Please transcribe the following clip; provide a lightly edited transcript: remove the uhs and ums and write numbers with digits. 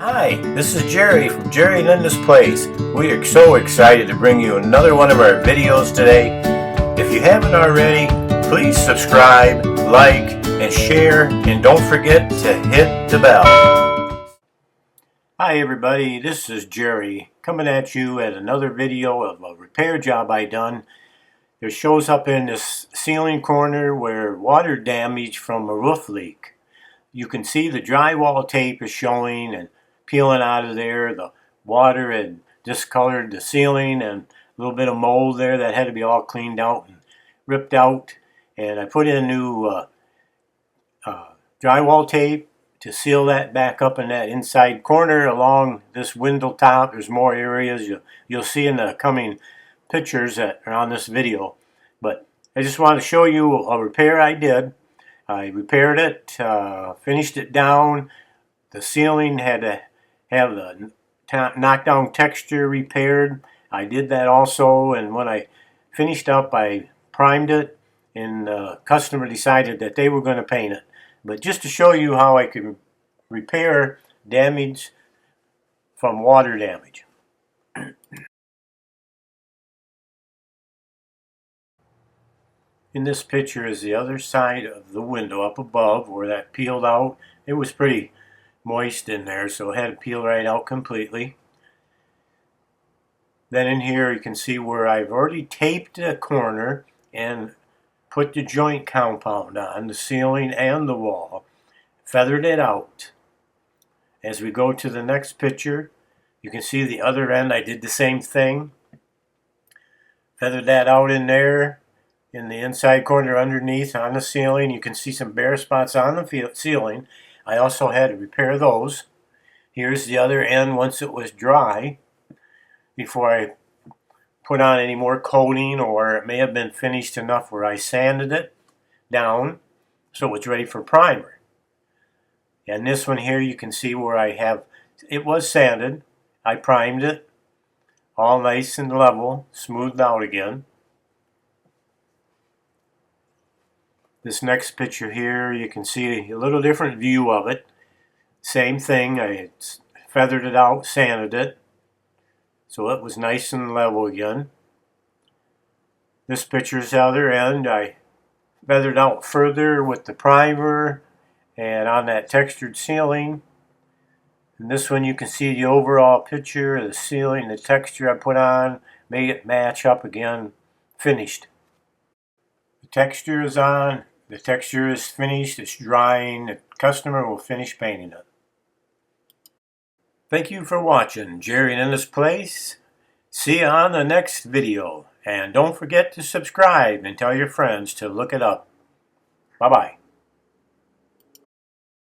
Hi, this is Jerry from Jerry and Linda's Place. We are so excited to bring you another one of our videos today. If you haven't already, please subscribe, like, and share, and don't forget to hit the bell. Hi everybody, this is Jerry coming at you at another video of a repair job I done. It shows up in this ceiling corner where water damage from a roof leak. You can see the drywall tape is showing and peeling out of there. The water had discolored the ceiling and a little bit of mold there that had to be all cleaned out and ripped out. And I put in new drywall tape to seal that back up in that inside corner along this window top. There's more areas you'll see in the coming pictures that are on this video. But I just want to show you a repair I did. I repaired it, finished it down. The ceiling had to have the knockdown texture repaired. I did that also, and when I finished up, I primed it, and the customer decided that they were going to paint it. But just to show you how I could repair damage from water damage. In this picture is the other side of the window up above where that peeled out. It was pretty moist in there, so it had to peel right out completely. Then in here you can see where I've already taped the corner and put the joint compound on the ceiling and the wall. Feathered it out. As we go to the next picture, you can see the other end. I did the same thing. Feathered that out in there. In the inside corner underneath on the ceiling, you can see some bare spots on the ceiling. I also had to repair those. Here's the other end once it was dry, before I put on any more coating, or it may have been finished enough where I sanded it down so it was ready for primer. And this one here you can see where it was sanded. I primed it, all nice and level, smoothed out again. This next picture here, you can see a little different view of it. Same thing, I feathered it out, sanded it, so it was nice and level again. This picture's the other end. I feathered out further with the primer and on that textured ceiling. And this one you can see the overall picture of the ceiling, the texture I put on, made it match up again, finished. The texture is on. The texture is finished, it's drying, the customer will finish painting it. Thank you for watching Jerry and Linda's Place. See you on the next video. And don't forget to subscribe and tell your friends to look it up. Bye-bye.